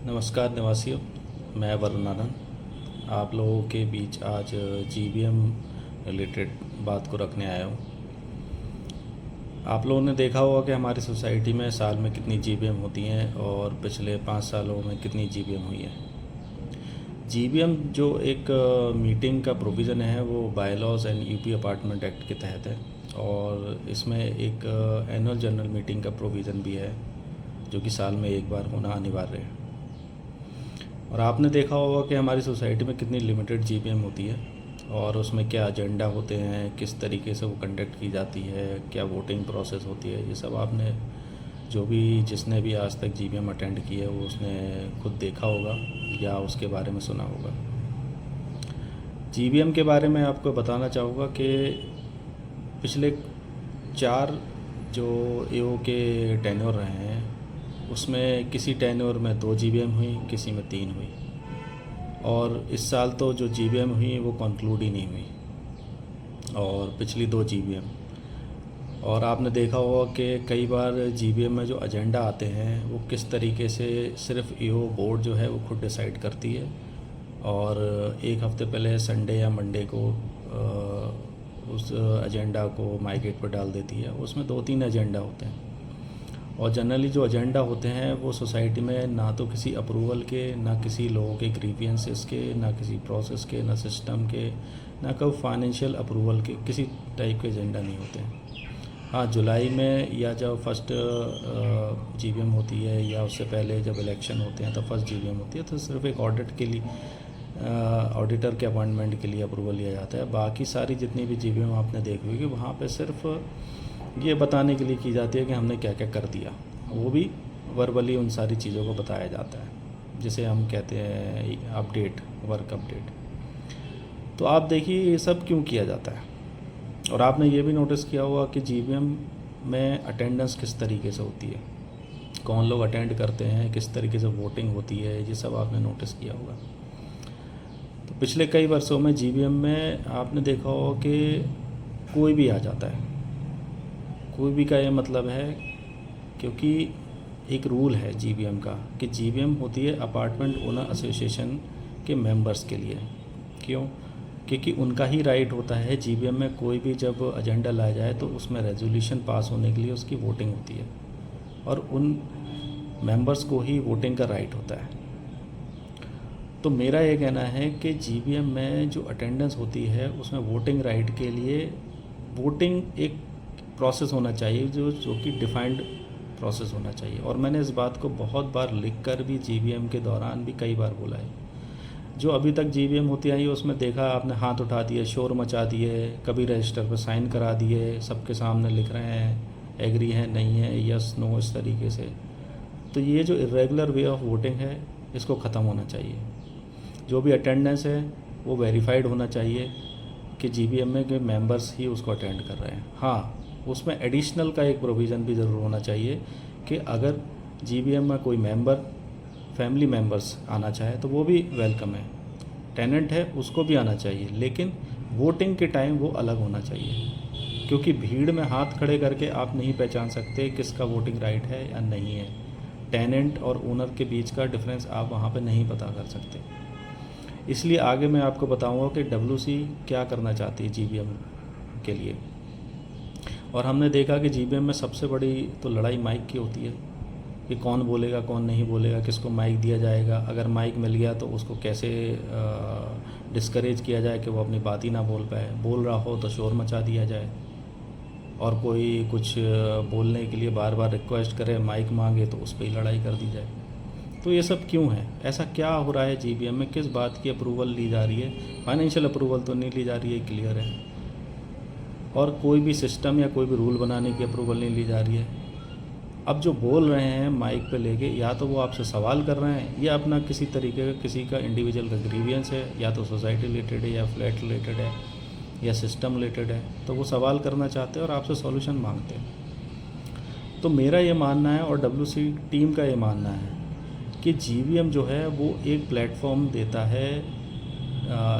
नमस्कार निवासियों, मैं वरुण आनंद आप लोगों के बीच आज जीबीएम रिलेटेड बात को रखने आया हूँ। आप लोगों ने देखा होगा कि हमारी सोसाइटी में साल में कितनी जीबीएम होती हैं और पिछले 5 सालों में कितनी जीबीएम हुई है। जीबीएम जो एक मीटिंग का प्रोविज़न है वो bylaws and UP apartment act के तहत है और इसमें एक एनुअल जनरल मीटिंग का प्रोविज़न भी है जो कि साल में एक बार होना अनिवार्य है। और आपने देखा होगा कि हमारी सोसाइटी में कितनी लिमिटेड जीबीएम होती है और उसमें क्या एजेंडा होते हैं, किस तरीके से वो कंडक्ट की जाती है, क्या वोटिंग प्रोसेस होती है। ये सब आपने जिसने भी आज तक जीबीएम अटेंड की है वो उसने खुद देखा होगा या उसके बारे में सुना होगा। जीबीएम के बारे में आपको बताना चाहूँगा कि पिछले 4 जो एओ के टेन्योर रहे हैं उसमें किसी टेन्योर में 2 जीबीएम हुई, किसी में 3 हुई और इस साल तो जो जीबीएम हुई वो कंक्लूड ही नहीं हुई और पिछली 2 जीबीएम। और आपने देखा होगा कि कई बार जीबीएम में जो एजेंडा आते हैं वो किस तरीके से सिर्फ ईओ बोर्ड जो है वो खुद डिसाइड करती है और एक हफ़्ते पहले संडे या मंडे को उस एजेंडा को माइग्रेट पर डाल देती है। उसमें 2-3 एजेंडा होते हैं और जनरली जो एजेंडा होते हैं वो सोसाइटी में ना तो किसी अप्रूवल के, ना किसी लोगों के ग्रीवियंसेस के, ना किसी प्रोसेस के, ना सिस्टम के, ना कोई फाइनेंशियल अप्रूवल के, किसी टाइप के एजेंडा नहीं होते हैं। हाँ, जुलाई में या जब फर्स्ट जीबीएम होती है या उससे पहले जब इलेक्शन होते हैं तो फर्स्ट जीबीएम होती है तो सिर्फ एक ऑडिट के लिए ऑडिटर के अपॉइंटमेंट के लिए अप्रूवल लिया जाता है। बाकी सारी जितनी भी जीबीएम आपने देखी होगी वहाँ पे सिर्फ ये बताने के लिए की जाती है कि हमने क्या क्या कर दिया, वो भी वर्बली उन सारी चीज़ों को बताया जाता है जिसे हम कहते हैं अपडेट, वर्क अपडेट। तो आप देखिए ये सब क्यों किया जाता है। और आपने ये भी नोटिस किया होगा कि जीबीएम में अटेंडेंस किस तरीके से होती है, कौन लोग अटेंड करते हैं, किस तरीके से वोटिंग होती है, ये सब आपने नोटिस किया होगा। तो पिछले कई वर्षों में जीबीएम में आपने देखा होगा कि कोई भी आ जाता है। कोई भी का ये मतलब है क्योंकि एक रूल है जीबीएम का कि जीबीएम होती है अपार्टमेंट ओनर एसोसिएशन के मेंबर्स के लिए। क्यों? क्योंकि उनका ही राइट होता है जीबीएम में कोई भी जब एजेंडा लाया जाए तो उसमें रेजोल्यूशन पास होने के लिए उसकी वोटिंग होती है और उन मेंबर्स को ही वोटिंग का राइट होता है। तो मेरा ये कहना है कि जीबीएम में जो अटेंडेंस होती है उसमें वोटिंग राइट के लिए वोटिंग एक प्रोसेस होना चाहिए जो कि डिफाइंड प्रोसेस होना चाहिए। और मैंने इस बात को बहुत बार लिखकर भी जीबीएम के दौरान भी कई बार बोला है। जो अभी तक जीबीएम होती आई उसमें देखा आपने, हाथ उठा दिए, शोर मचा दिए, कभी रजिस्टर पर साइन करा दिए, सबके सामने लिख रहे हैं एग्री है, नहीं है, यस नो, इस तरीके से। तो ये जो इरेगुलर वे ऑफ वोटिंग है इसको ख़त्म होना चाहिए। जो भी अटेंडेंस है वो वेरीफाइड होना चाहिए कि जीबीएम में के मेंबर्स ही उसको अटेंड कर रहे हैं। हाँ, उसमें एडिशनल का एक प्रोविज़न भी ज़रूर होना चाहिए कि अगर जीबीएम में कोई मेंबर, फैमिली मेंबर्स आना चाहे तो वो भी वेलकम है। टेनेंट है उसको भी आना चाहिए, लेकिन वोटिंग के टाइम वो अलग होना चाहिए क्योंकि भीड़ में हाथ खड़े करके आप नहीं पहचान सकते किसका वोटिंग राइट है या नहीं है। टेनेंट और ओनर के बीच का डिफरेंस आप वहाँ पे नहीं पता कर सकते। इसलिए आगे मैं आपको बताऊँगा कि डब्ल्यूसी क्या करना चाहती है जीबीएम के लिए। और हमने देखा कि जीबीएम में सबसे बड़ी तो लड़ाई माइक की होती है कि कौन बोलेगा, कौन नहीं बोलेगा, किसको माइक दिया जाएगा, अगर माइक मिल गया तो उसको कैसे डिस्करेज किया जाए कि वो अपनी बात ही ना बोल पाए, बोल रहा हो तो शोर मचा दिया जाए और कोई कुछ बोलने के लिए बार बार रिक्वेस्ट करे, माइक मांगे तो उस पर ही लड़ाई कर दी जाए। तो ये सब क्यों है, ऐसा क्या हो रहा है जीबीएम में, किस बात की अप्रूवल ली जा रही है? फाइनेंशियल अप्रूवल तो नहीं ली जा रही है, क्लियर है। और कोई भी सिस्टम या कोई भी रूल बनाने की अप्रूवल नहीं ली जा रही है। अब जो बोल रहे हैं माइक पे लेके, या तो वो आपसे सवाल कर रहे हैं या अपना किसी तरीके का किसी का इंडिविजुअल का ग्रीवियंस है, या तो सोसाइटी रिलेटेड है, या फ्लैट रिलेटेड है, या सिस्टम रिलेटेड है, तो वो सवाल करना चाहते हैं और आपसे सॉल्यूशन मांगते हैं। तो मेरा ये मानना है और डब्ल्यूसी टीम का ये मानना है कि जीबीएम जो है वो एक प्लेटफॉर्म देता है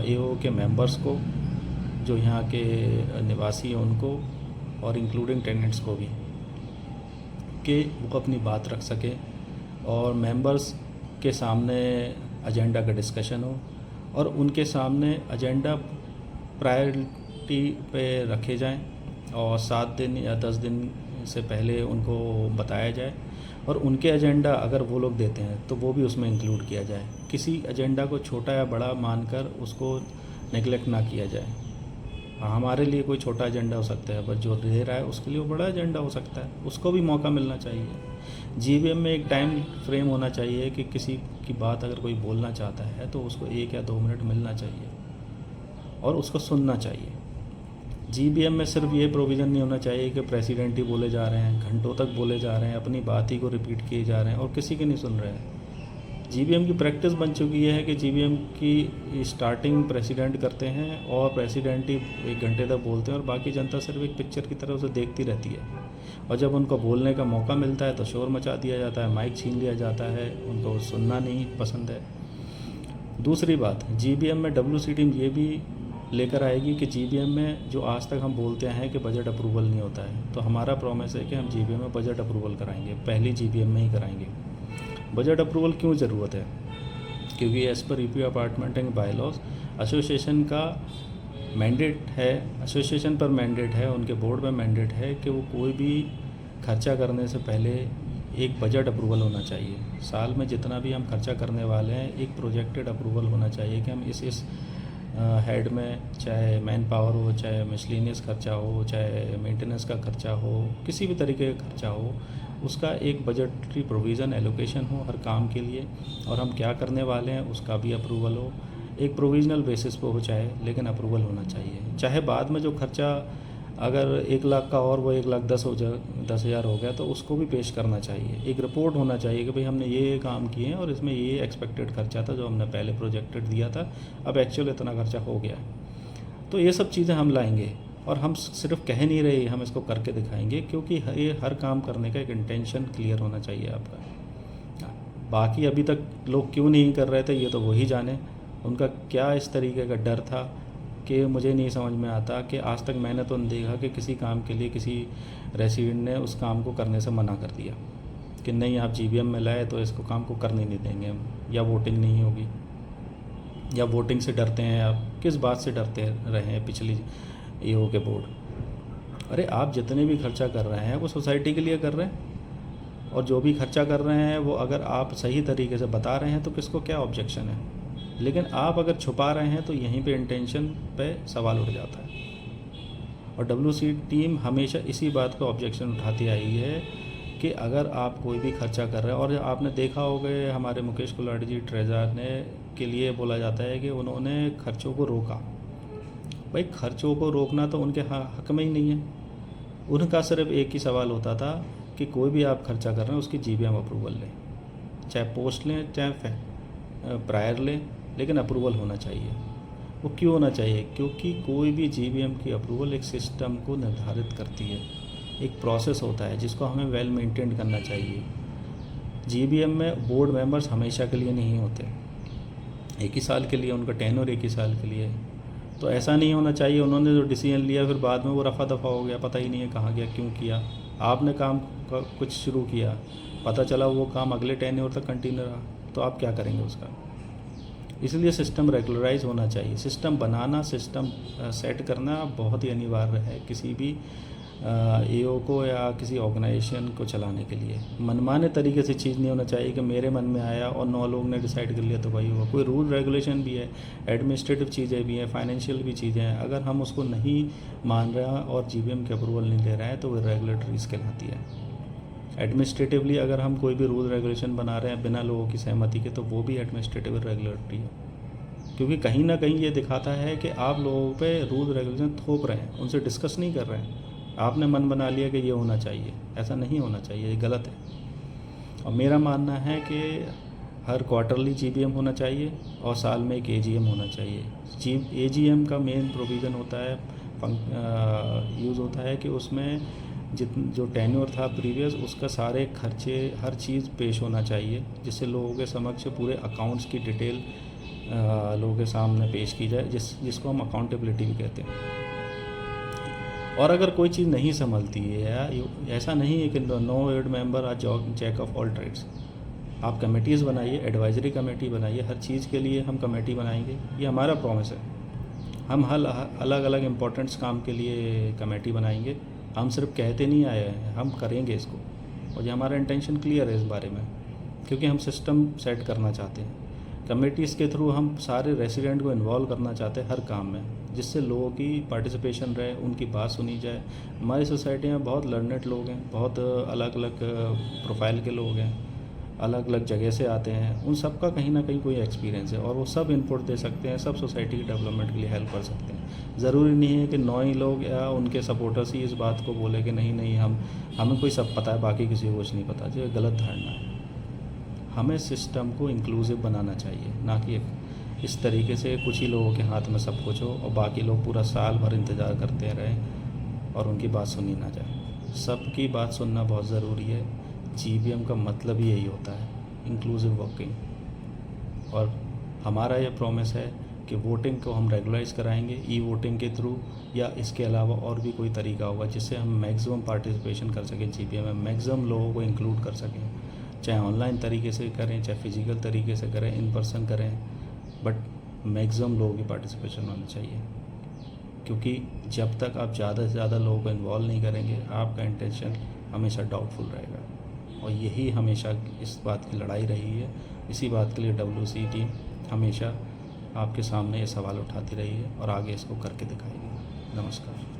एओ के मेंबर्स को, जो यहाँ के निवासी हैं उनको, और इंक्लूडिंग टेनेंट्स को भी, कि वो अपनी बात रख सकें और मेंबर्स के सामने एजेंडा का डिस्कशन हो और उनके सामने एजेंडा प्रायोरिटी पे रखे जाएं और 7 दिन या 10 दिन से पहले उनको बताया जाए और उनके एजेंडा अगर वो लोग देते हैं तो वो भी उसमें इंक्लूड किया जाए। किसी एजेंडा को छोटा या बड़ा मानकर उसको नेगलेक्ट ना किया जाए। हमारे लिए कोई छोटा एजेंडा हो सकता है, पर जो दे रहा है उसके लिए वो बड़ा एजेंडा हो सकता है, उसको भी मौका मिलना चाहिए। जीबीएम में एक टाइम फ्रेम होना चाहिए कि किसी की बात अगर कोई बोलना चाहता है तो उसको 1 या 2 मिनट मिलना चाहिए और उसको सुनना चाहिए। जीबीएम में सिर्फ ये प्रोविज़न नहीं होना चाहिए कि प्रेसिडेंट ही बोले जा रहे हैं, घंटों तक बोले जा रहे हैं, अपनी बात ही को रिपीट किए जा रहे हैं और किसी की नहीं सुन रहे हैं। जीबीएम की प्रैक्टिस बन चुकी है कि जीबीएम की स्टार्टिंग प्रेसिडेंट करते हैं और प्रेसिडेंट ही 1 घंटे तक बोलते हैं और बाकी जनता सिर्फ एक पिक्चर की तरह उसे देखती रहती है और जब उनको बोलने का मौका मिलता है तो शोर मचा दिया जाता है, माइक छीन लिया जाता है, उनको सुनना नहीं पसंद है। दूसरी बात, जीबीएम में डब्ल्यूसी टीम ये भी लेकर आएगी कि जीबीएम में जो आज तक हम बोलते हैं कि बजट अप्रूवल नहीं होता है, तो हमारा प्रॉमिस है कि हम जीबीएम में बजट अप्रूवल कराएंगे, पहली जीबीएम में ही कराएंगे। बजट अप्रूवल क्यों ज़रूरत है? क्योंकि as per UP apartment and bylaws association का मैंडेट है, एसोसिएशन पर मैंडेट है, उनके बोर्ड में मैंडेट है कि वो कोई भी खर्चा करने से पहले एक बजट अप्रूवल होना चाहिए। साल में जितना भी हम खर्चा करने वाले हैं एक प्रोजेक्टेड अप्रूवल होना चाहिए कि हम इस हेड में, चाहे मैन पावर हो, चाहे मिसलेनियस खर्चा हो, चाहे मेंटेनेंस का खर्चा हो, किसी भी तरीके का खर्चा हो, उसका एक बजटरी प्रोविज़न एलोकेशन हो हर काम के लिए और हम क्या करने वाले हैं उसका भी अप्रूवल हो। एक प्रोविजनल बेसिस पे हो चाहे, लेकिन अप्रूवल होना चाहिए। चाहे बाद में जो खर्चा अगर 1 लाख का और वो 1,10,000 हो गया तो उसको भी पेश करना चाहिए। एक रिपोर्ट होना चाहिए कि भाई हमने ये काम किए हैं और इसमें ये एक्सपेक्टेड खर्चा था जो हमने पहले प्रोजेक्टेड दिया था, अब एक्चुअल इतना खर्चा हो गया। तो ये सब चीज़ें हम लाएंगे और हम सिर्फ कह नहीं रहे, हम इसको करके दिखाएंगे, क्योंकि ये हर काम करने का एक इंटेंशन क्लियर होना चाहिए आपका। बाकी अभी तक लोग क्यों नहीं कर रहे थे ये तो वही जाने, उनका क्या इस तरीके का डर था कि मुझे नहीं समझ में आता कि आज तक मैंने तो नहीं देखा कि किसी काम के लिए किसी रेसिडेंट ने उस काम को करने से मना कर दिया कि नहीं आप जीबीएम में लाए तो इसको काम को करने नहीं देंगे हम, या वोटिंग नहीं होगी, या वोटिंग से डरते हैं। आप किस बात से डरते रहे हैं पिछली ईओ के बोर्ड? अरे आप जितने भी खर्चा कर रहे हैं वो सोसाइटी के लिए कर रहे हैं और जो भी खर्चा कर रहे हैं वो अगर आप सही तरीके से बता रहे हैं तो किसको क्या ऑब्जेक्शन है। लेकिन आप अगर छुपा रहे हैं तो यहीं पे इंटेंशन पे सवाल उठ जाता है। और डब्ल्यूसी टीम हमेशा इसी बात को ऑब्जेक्शन उठाती आई है कि अगर आप कोई भी खर्चा कर रहे हैं, और आपने देखा होगा हमारे मुकेश कुलाड़ी जी ट्रेजर ने के लिए बोला जाता है कि उन्होंने खर्चों को रोका। भाई खर्चों को रोकना तो उनके हक में ही नहीं है। उनका सिर्फ एक ही सवाल होता था कि कोई भी आप खर्चा कर रहे हैं उसकी जीबीएम अप्रूवल लें, चाहे पोस्ट लें चाहे प्रायर लें, लेकिन अप्रूवल होना चाहिए। वो क्यों होना चाहिए? क्योंकि कोई भी जीबीएम की अप्रूवल एक सिस्टम को निर्धारित करती है, एक प्रोसेस होता है जिसको हमें वेल मेंटेन करना चाहिए। जीबीएम में बोर्ड मेंबर्स हमेशा के लिए नहीं होते, 1 ही साल के लिए उनका टेन्योर 1 ही साल के लिए। तो ऐसा नहीं होना चाहिए उन्होंने जो डिसीजन लिया फिर बाद में वो रफा दफ़ा हो गया, पता ही नहीं है कहाँ गया, क्यों किया। आपने काम कुछ शुरू किया, पता चला वो काम अगले टेन्योर तक कंटिन्यू रहा, तो आप क्या करेंगे उसका? इसलिए सिस्टम रेगुलराइज होना चाहिए। सिस्टम बनाना, सिस्टम सेट करना बहुत ही अनिवार्य है किसी भी ईओ को या किसी ऑर्गेनाइजेशन को चलाने के लिए। मनमाने तरीके से चीज़ नहीं होना चाहिए कि मेरे मन में आया और 9 लोग ने डिसाइड कर लिया तो वही हुआ। कोई रूल रेगुलेशन भी है, एडमिनिस्ट्रेटिव चीज़ें भी हैं, फाइनेंशियल भी चीज़ें हैं। अगर हम उसको नहीं मान रहे हैं और जीबीएम की अप्रूवल नहीं ले रहे हैं तो वो रेगुलेटरीज कहलाती है। एडमिनिस्ट्रेटिवली अगर हम कोई भी रूल रेगुलेशन बना रहे हैं बिना लोगों की सहमति के तो वो भी एडमिनिस्ट्रेटिव रेगुलेटरी है, क्योंकि कहीं ना कहीं ये दिखाता है कि आप लोगों पे रूल रेगुलेशन थोप रहे हैं, उनसे डिस्कस नहीं कर रहे हैं। आपने मन बना लिया कि ये होना चाहिए, ऐसा नहीं होना चाहिए, ये गलत है। और मेरा मानना है कि हर क्वार्टरली जीबीएम होना चाहिए और साल में एक एजीएम होना चाहिए। एजीएम का मेन प्रोविज़न होता है, यूज़ होता है कि उसमें जो टेन्योर था प्रीवियस उसका सारे खर्चे हर चीज़ पेश होना चाहिए, जिससे लोगों के समक्ष पूरे अकाउंट्स की डिटेल लोगों के सामने पेश की जाए, जिसको हम अकाउंटेबिलिटी भी कहते हैं। और अगर कोई चीज़ नहीं संभलती है, ऐसा नहीं है कि no ad member are jack of all trades. आप कमेटीज़ बनाइए, एडवाइजरी कमेटी बनाइए, हर चीज़ के लिए हम कमेटी बनाएंगे, ये हमारा प्रॉमिस है। हम हल अलग अलग इम्पोर्टेंट्स काम के लिए कमेटी बनाएंगे, हम सिर्फ कहते नहीं आए हैं, हम करेंगे इसको। और ये हमारा इंटेंशन क्लियर है इस बारे में, क्योंकि हम सिस्टम सेट करना चाहते हैं। कमेटीज़ के थ्रू हम सारे रेसिडेंट को इन्वॉल्व करना चाहते हैं हर काम में, जिससे लोगों की पार्टिसिपेशन रहे, उनकी बात सुनी जाए। हमारी सोसाइटी में बहुत लर्नेड लोग हैं, बहुत अलग अलग प्रोफाइल के लोग हैं, अलग अलग जगह से आते हैं, उन सब का कहीं ना कहीं कोई एक्सपीरियंस है और वो सब इनपुट दे सकते हैं, सब सोसाइटी की डेवलपमेंट के लिए हेल्प कर सकते हैं। ज़रूरी नहीं है कि 9 ही लोग या उनके सपोर्टर्स ही इस बात को बोले कि नहीं नहीं हमें कोई सब पता है, बाकी किसी को कुछ नहीं पता। जो गलत धारणा है। हमें सिस्टम को इंक्लूसिव बनाना चाहिए, ना कि इस तरीके से कुछ ही लोगों के हाथ में सब कुछ हो और बाकी लोग पूरा साल भर इंतज़ार करते रहें और उनकी बात सुनी ना जाए। सबकी बात सुनना बहुत ज़रूरी है। जीबीएम का मतलब ही यही होता है, इंक्लूसिव वर्किंग। और हमारा ये प्रॉमिस है कि वोटिंग को हम रेगुलाइज कराएंगे ई वोटिंग के थ्रू, या इसके अलावा और भी कोई तरीका होगा जिससे हम मैक्सिमम पार्टिसिपेशन कर सकें जीबीएम में, मैक्सिमम लोगों को इंक्लूड कर सकें। चाहे ऑनलाइन तरीके से करें, चाहे फिजिकल तरीके से करें, इन पर्सन करें, बट मैक्सिमम लोगों की पार्टिसिपेशन होनी चाहिए। क्योंकि जब तक आप ज़्यादा से ज़्यादा लोगों को इन्वॉल्व नहीं करेंगे, आपका इंटेंशन हमेशा डाउटफुल रहेगा। और यही हमेशा इस बात की लड़ाई रही है। इसी बात के लिए WC टीम हमेशा आपके सामने ये सवाल उठाती रही है और आगे इसको करके दिखाएगी। नमस्कार।